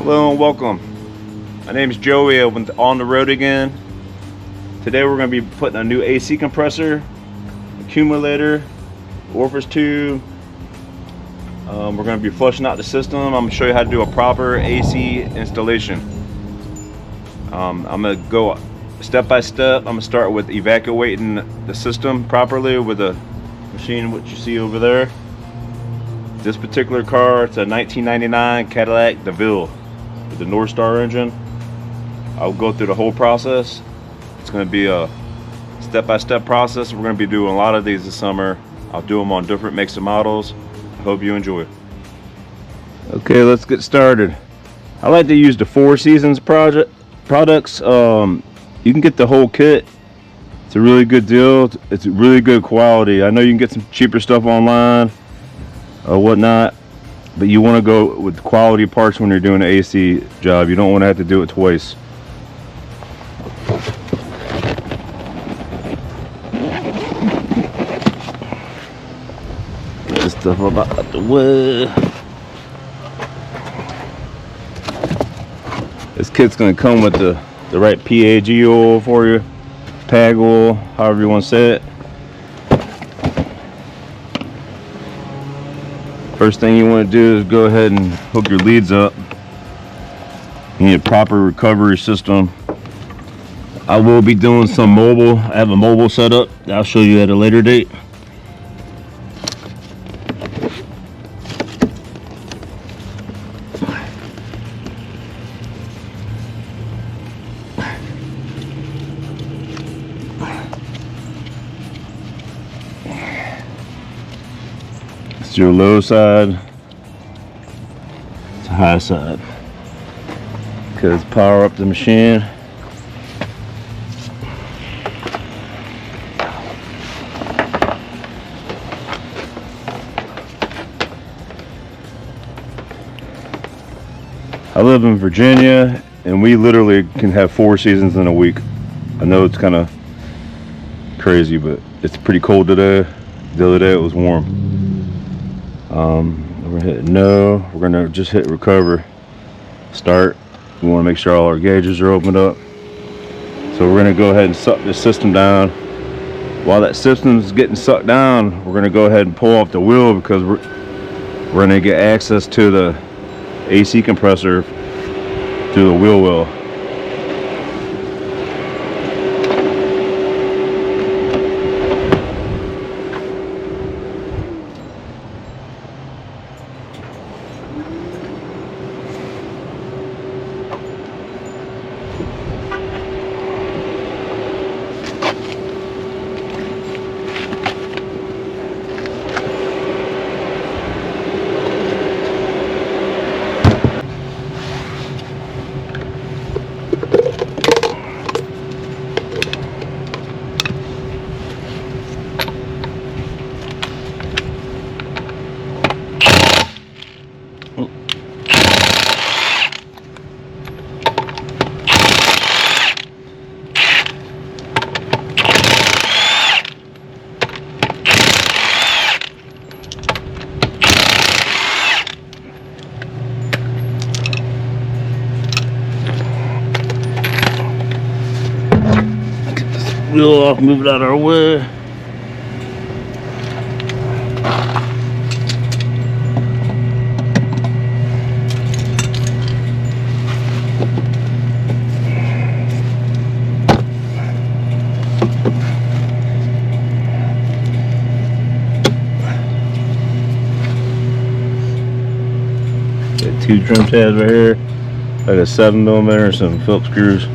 Hello and welcome. My name is Joey. I'm on the road again. Today we're going to be putting a new AC compressor, accumulator, orifice tube. We're going to be flushing out the system. I'm going to show you how to do a proper AC installation. I'm going to go step by step. I'm going to start with evacuating the system properly with a machine, what you see over there. This particular car, it's a 1999 Cadillac Deville with the North Star engine. I'll go through the whole process. It's going to be a step-by-step process. We're going to be doing a lot of these this summer. I'll do them on different makes and models. I hope you enjoy. Okay, let's get started. I like to use the Four Seasons products. You can get the whole kit. It's a really good deal. It's really good quality. I know you can get some cheaper stuff online or whatnot, but you want to go with quality parts when you're doing an AC job. You don't want to have to do it twice. Get this stuff out the way. This kit's going to come with the right PAG oil for you, PAG oil, however you want to say it. First thing you want to do is go ahead and hook your leads up. You need a proper recovery system. I will be doing some mobile. I have a mobile setup that I'll show you at a later date. It's your low side, it's high side. Because power up the machine. I live in Virginia and we literally can have 4 seasons in a week. I know it's kind of crazy, but it's pretty cold today. The other day it was warm. We're gonna hit no. We're gonna just hit recover. Start. We want to make sure all our gauges are opened up. So we're gonna go ahead and suck this system down. While that system's getting sucked down, we're gonna go ahead and pull off the wheel because we're gonna get access to the AC compressor through the wheel well. Wheel off, move it out of our way. Got 2 trim tabs right here. Like a 7mm and some Phillips screws.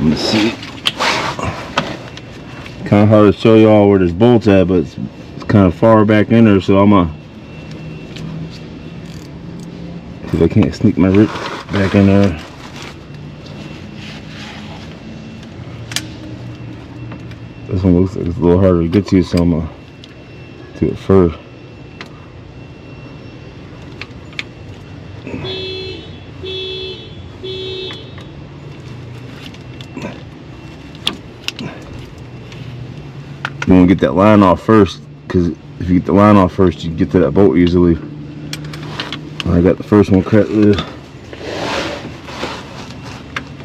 Let me see. Kind of hard to show y'all where this bolt's at, but it's kind of far back in there, so I'm gonna see if I can't sneak my rip back in there. This one looks like it's a little harder to get to, so I'm gonna do it first. You want to get that line off first, because if you get the line off first, you can get to that bolt easily. I got the first one cut loose.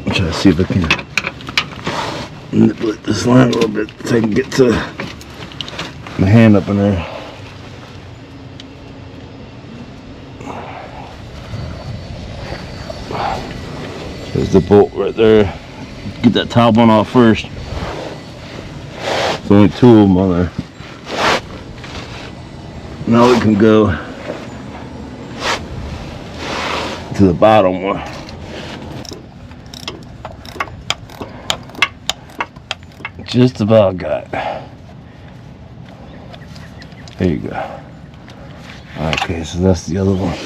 I'll try to see if I can manipulate this line a little bit so I can get to my hand up in there. There's the bolt right there. Get that top one off first. There's only two of them on there. Now we can go to the bottom one. Just about got it. There you go. Okay, so that's the other one.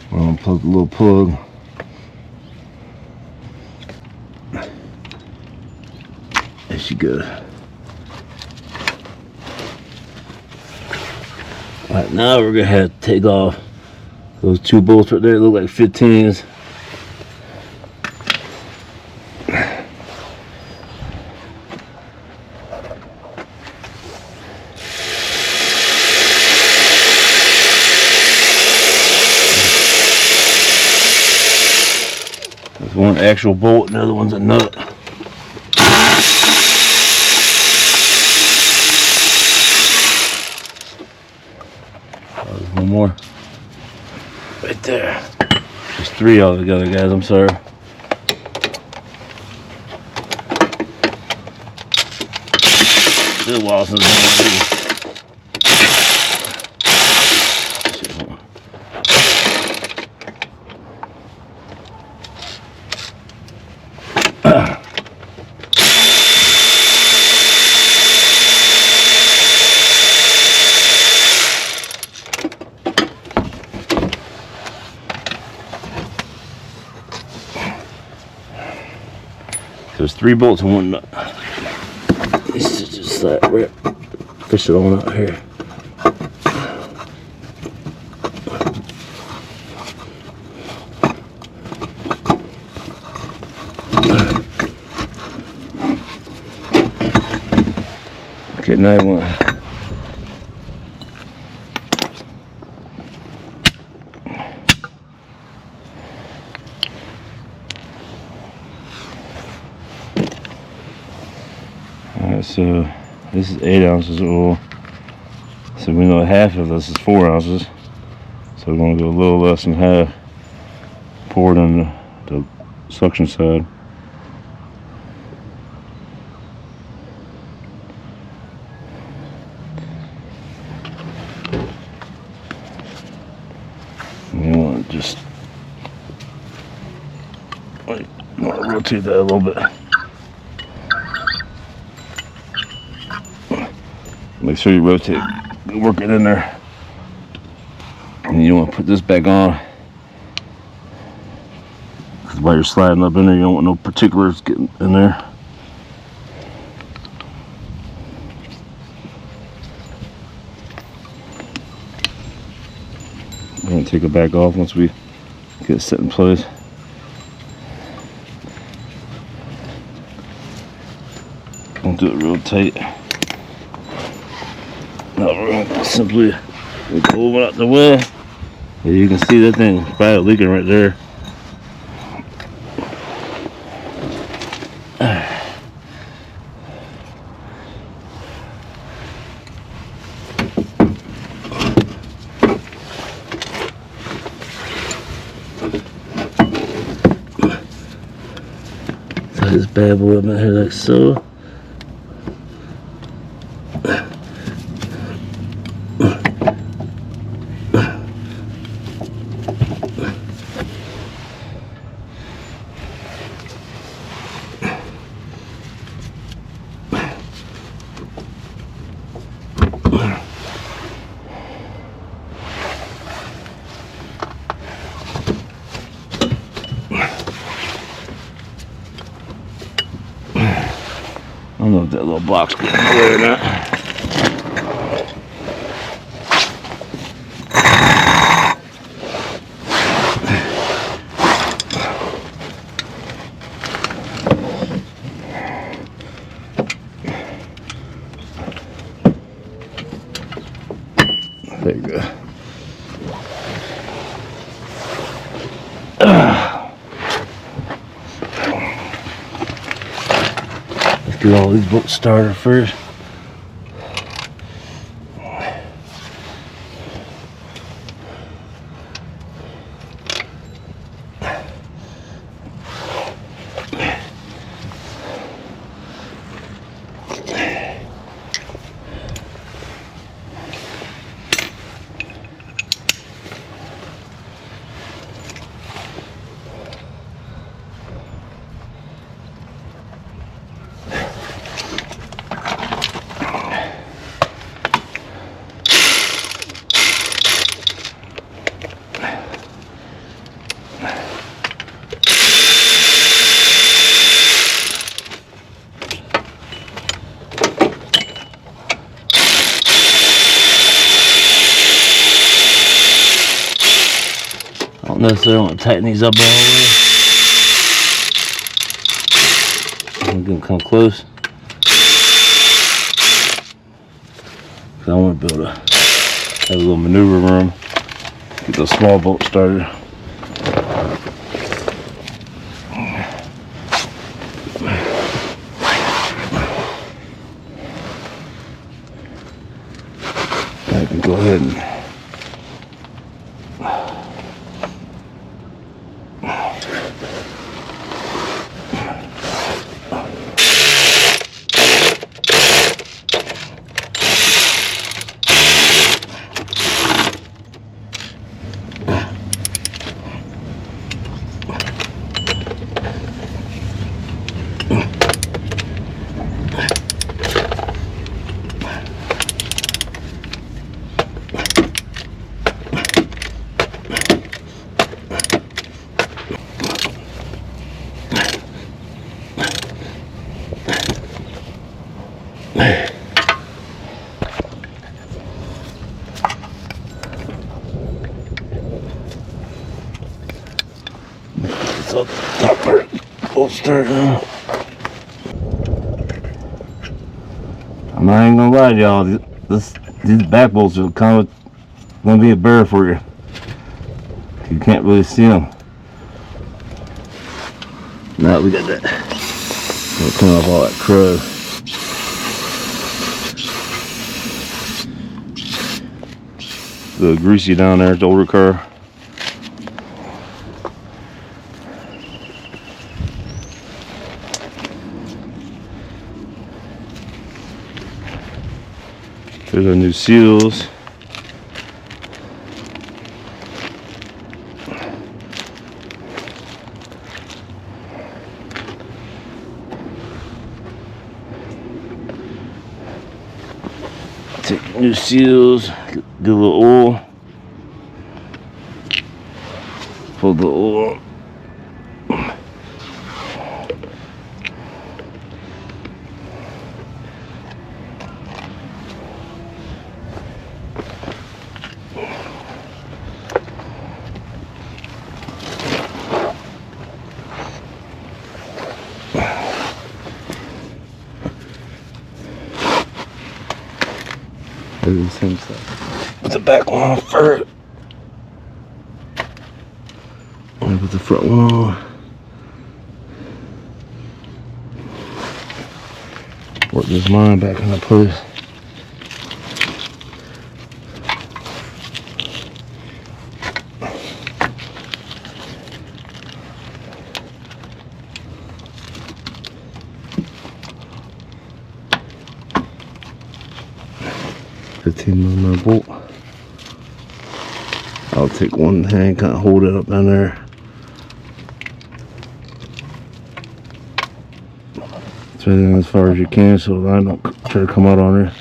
We're gonna plug the little plug. There she goes. Alright, now we're gonna have to take off those two bolts right there. They look like 15s. There's one actual bolt and the other one's a nut. There's one more. Right there. There's three altogether, guys. I'm sorry. It's been a while since I've done these. There's three bolts and one nut. This is just that right. Fish it on out here. Okay, now I want. So this is 8 ounces of oil. So we know half of this is 4 ounces. So we're going to go a little less than half. Pour it on the suction side. And you want to just rotate that a little bit. Make sure you rotate, work it in there. And you want to put this back on. Because while you're sliding up in there, you don't want no particulars getting in there. We're going to take it back off once we get it set in place. Don't do it real tight. Now we're going to simply pull it out the way. And you can see that thing probably leaking right there. Tie this bad boy up in here like so. don't know if that little box getting in the way or not. There you go. Let's get all these bolts started first. I don't necessarily want to tighten these up all the way. I'm going to come close. I want to be able to have a little maneuver room. Get those small bolts started. I can go ahead and so top part bolt started now. I'm not even gonna lie to y'all, these back bolts are kind of gonna be a bear for you. You can't really see them. Now we got that. We'll clean off all that crud. A little greasy down there at the older car. There's our new seals. Take new seals, get a little oil. Pull the oil. The same stuff. Put the back one on first. And put the front one on. Work this line back into place. $15mm bolt. I'll take one hand, kind of hold it up down there. Try it as far as you can so I don't try to come out on her.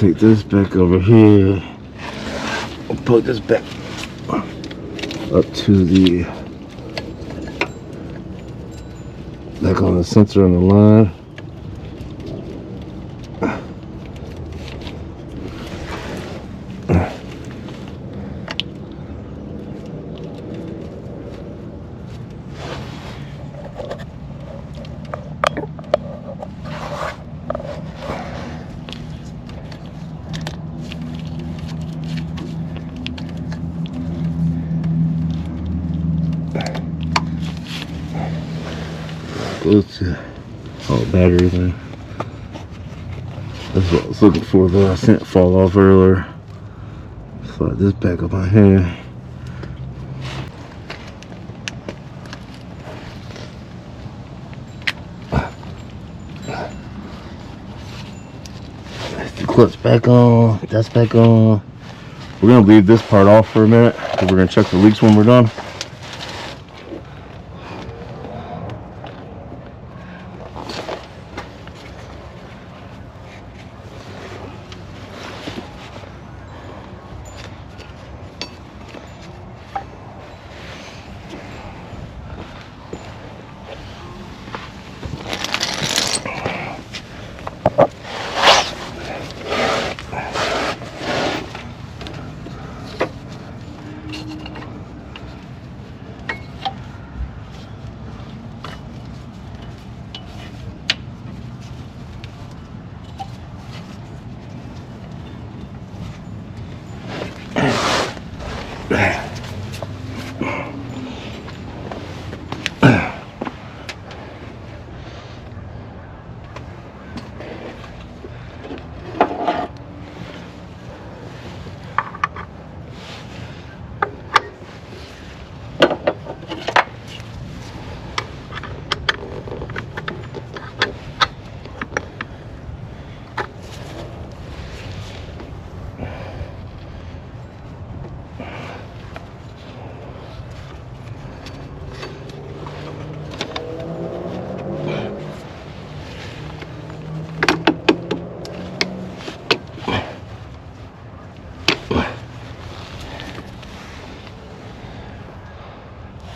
take this back over here. I'll plug this back up to the back on the sensor on the line. Goes to battery thing. That's what I was looking for though. I seen it fall off earlier. Slide this back up on here. That's the clutch back on. That's back on. We're gonna leave this part off for a minute because we're gonna check the leaks when we're done.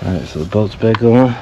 Alright, so the bolt's back on.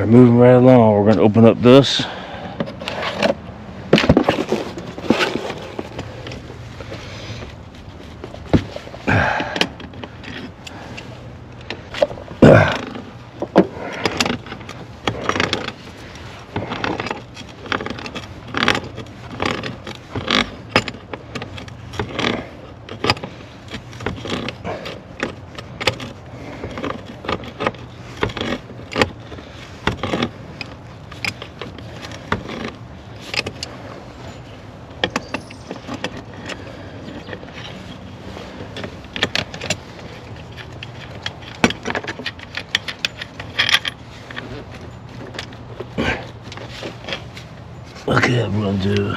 Alright, moving right along, we're going to open up this. Okay, I'm gonna do.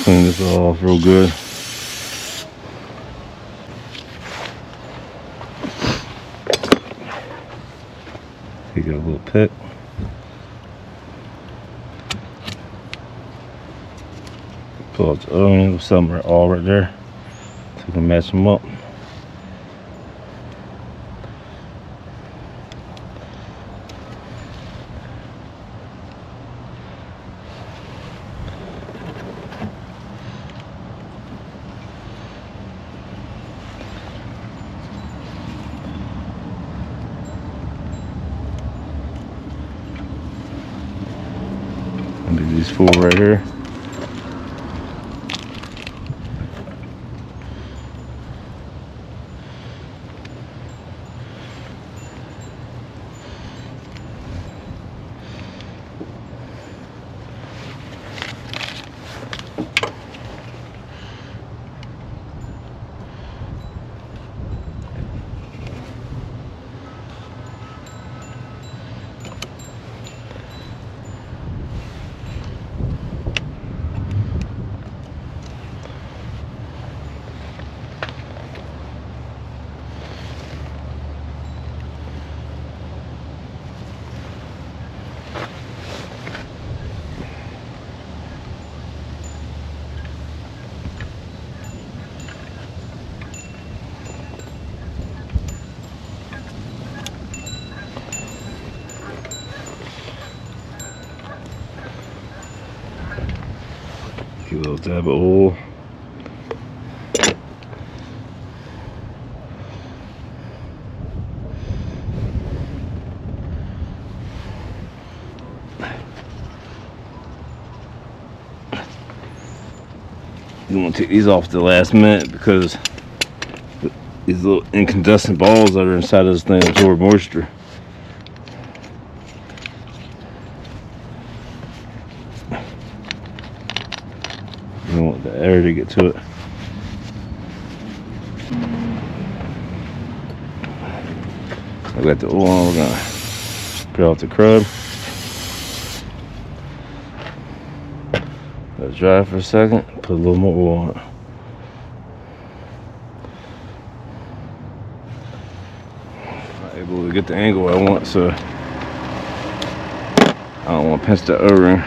Clean this off real good. You got a little pick. Pull out the O-ring, some are all right there. So we can match them up. Do these four right here. Get a little dab of oil. You want to take these off at the last minute because these little incandescent balls that are inside of this thing absorb moisture. You don't want the air to get to it. I got the oil on, we're gonna peel out the crud. Let it dry for a second, put a little more oil on it. Not able to get the angle I want, so I don't want to pinch the O-ring.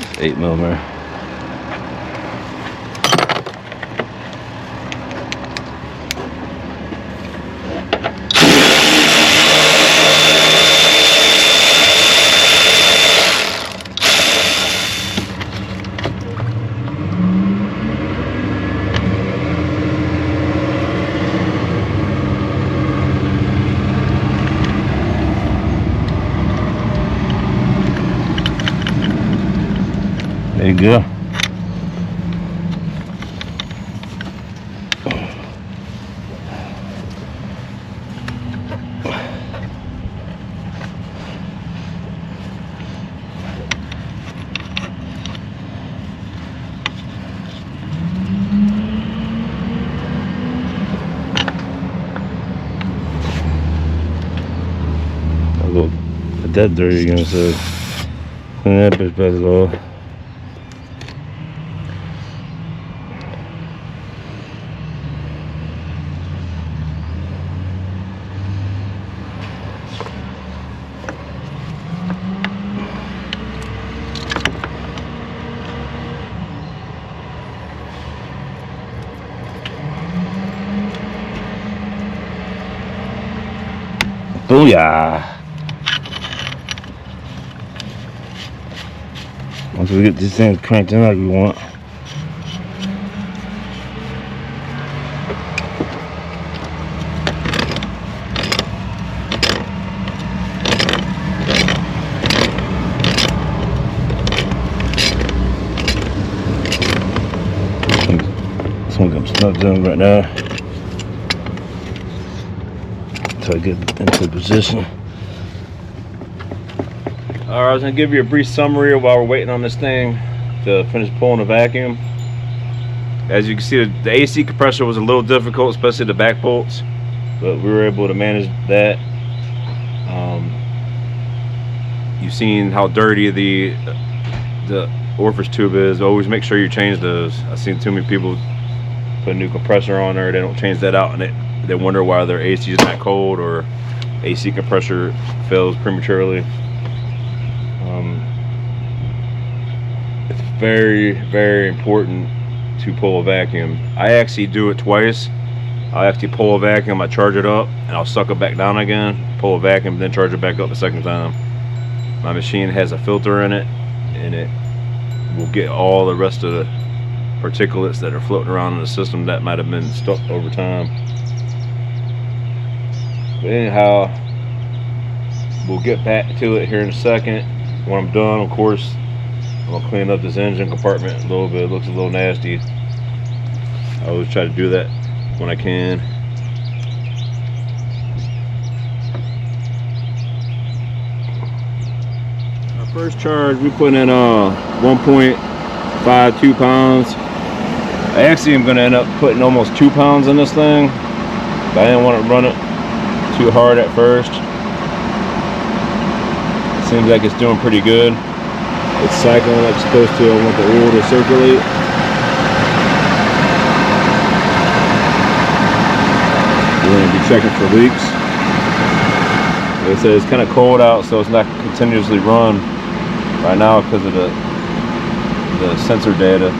It's 8mm. Yeah. I'll go put that dirty again, so clean that bitch back low. Booyah! Once we get this thing cranked in like we want. This one comes snugged in right now. Until I get into position. Alright, I was going to give you a brief summary while we're waiting on this thing to finish pulling the vacuum. As you can see, the AC compressor was a little difficult, especially the back bolts, but we were able to manage that. You've seen how dirty the orifice tube is. Always make sure you change those. I've seen too many people put a new compressor on there, they don't change that out, and they wonder why their AC is not cold or AC compressor fails prematurely. It's very, very important to pull a vacuum. I actually do it twice. I actually pull a vacuum, I charge it up, and I'll suck it back down again, pull a vacuum, then charge it back up a second time. My machine has a filter in it, and it will get all the rest of the particulates that are floating around in the system that might have been stuck over time. But anyhow, we'll get back to it here in a second. When I'm done, of course, I'm gonna clean up this engine compartment a little bit. It looks a little nasty. I always try to do that when I can. Our first charge, we put in 1.52 pounds. I actually am gonna end up putting almost 2 pounds in this thing, but I didn't want to run it too hard at first. Seems like it's doing pretty good. It's cycling like it's supposed to. I want the oil to circulate. We're going to be checking for leaks. Like I said, it's kind of cold out, so it's not continuously run right now because of the sensor data.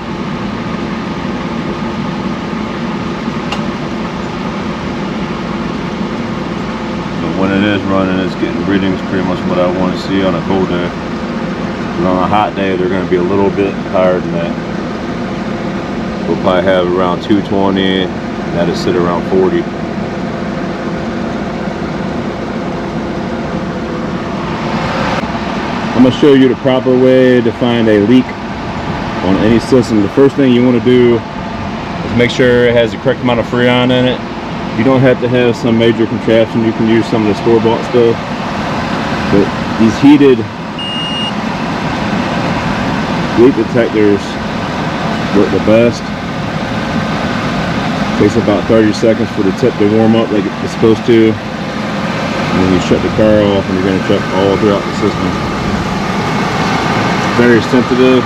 When it is running, it's getting readings pretty much what I want to see on a cold day. But on a hot day, they're going to be a little bit higher than that. We'll probably have around 220, and that'll sit around 40. I'm going to show you the proper way to find a leak on any system. The first thing you want to do is make sure it has the correct amount of Freon in it. You don't have to have some major contraption. You can use some of the store-bought stuff. But these heated leak detectors work the best. It takes about 30 seconds for the tip to warm up like it's supposed to. And then you shut the car off and you're going to check all throughout the system. It's very sensitive.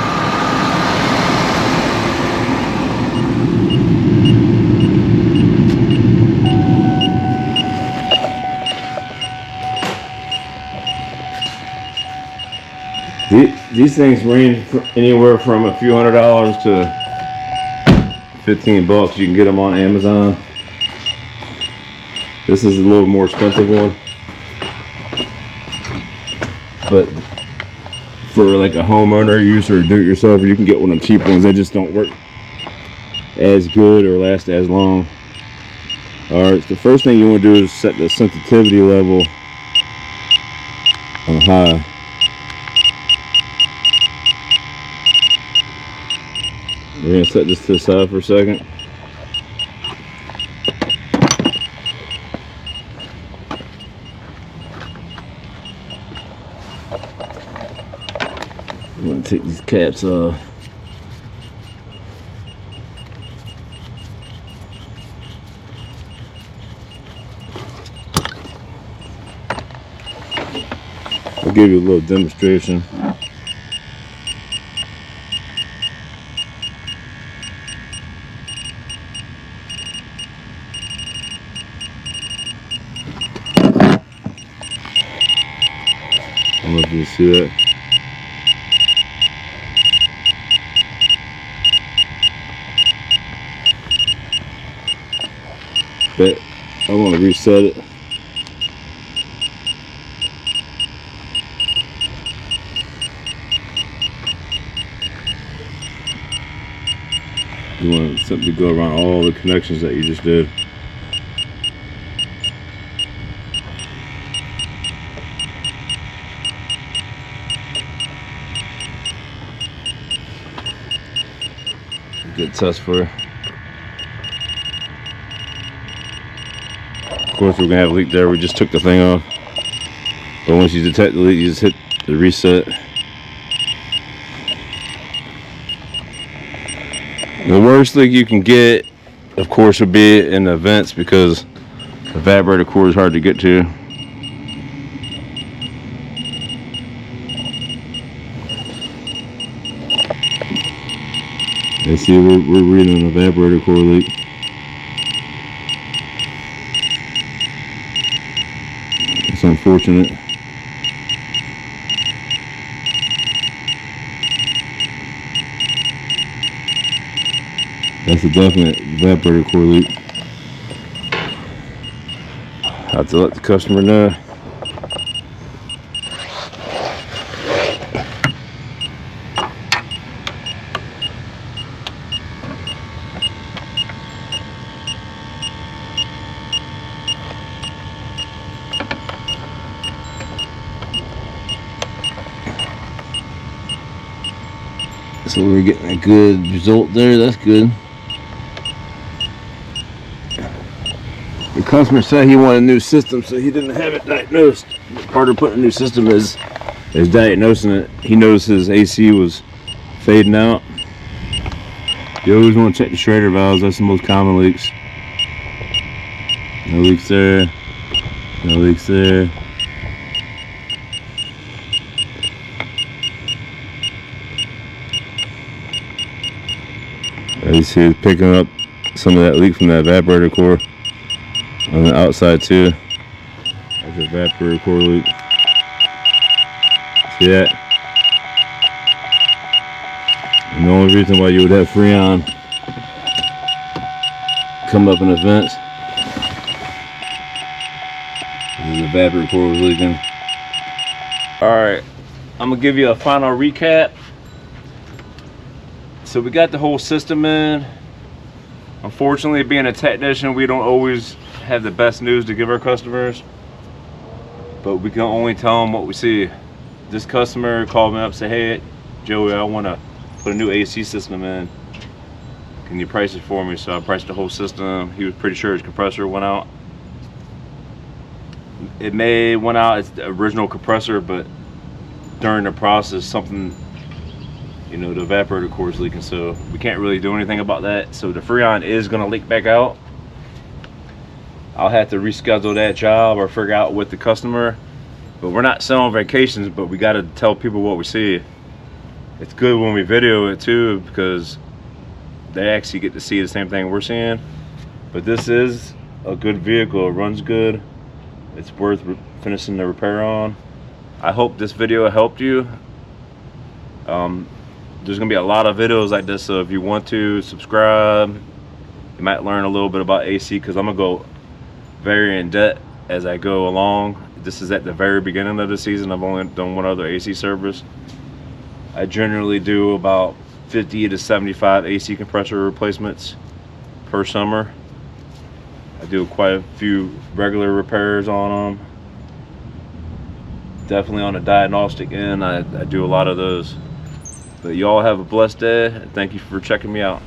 These things range anywhere from a few $100s to $15. You can get them on Amazon. This is a little more expensive one, but for like a homeowner use or do-it-yourself, you can get one of the cheap ones. They just don't work as good or last as long. Alright, so the first thing you want to do is set the sensitivity level on high. We're gonna set this to the side for a second. I'm gonna take these caps off. I'll give you a little demonstration. I don't know if you can see that. But I want to reset it. You want something to go around all the connections that you just did. Good test for her. Of course, we're gonna have a leak there. We just took the thing off. But once you detect the leak, you just hit the reset. The worst leak you can get, of course, would be in the vents because the evaporator core is hard to get to. You see, we're reading an evaporator core leak. It's unfortunate. That's a definite evaporator core leak. I have to let the customer know. So we're getting a good result there. That's good. The customer said he wanted a new system, so he didn't have it diagnosed. Part of putting a new system is diagnosing it. He knows his AC was fading out. You always want to check the Schrader valves. That's the most common leaks. No leaks there. No leaks there. As you see, it's picking up some of that leak from that evaporator core on the outside too. That's the evaporator core leak. See that? And the only reason why you would have Freon come up in the vents is the evaporator core was leaking. Alright, I'm gonna give you a final recap. So we got the whole system in. Unfortunately, being a technician, we don't always have the best news to give our customers, but we can only tell them what we see. This customer called me up and said, "Hey Joey, I want to put a new AC system in. Can you price it for me?" So I priced the whole system. He was pretty sure his compressor went out. It may went out as the original compressor, but during the process something, you know, the evaporator core is leaking, so we can't really do anything about that. So the Freon is going to leak back out. I'll have to reschedule that job or figure out with the customer. But we're not selling vacations, but we got to tell people what we see. It's good when we video it too, because they actually get to see the same thing we're seeing. But this is a good vehicle. It runs good. It's worth finishing the repair on. I hope this video helped you. There's gonna be a lot of videos like this, so if you want to subscribe, you might learn a little bit about AC, because I'm gonna go very in depth as I go along. This is at the very beginning of the season. I've only done one other AC service. I generally do about 50 to 75 AC compressor replacements per summer. I do quite a few regular repairs on them. Definitely on the diagnostic end, I do a lot of those. But y'all have a blessed day. Thank you for checking me out.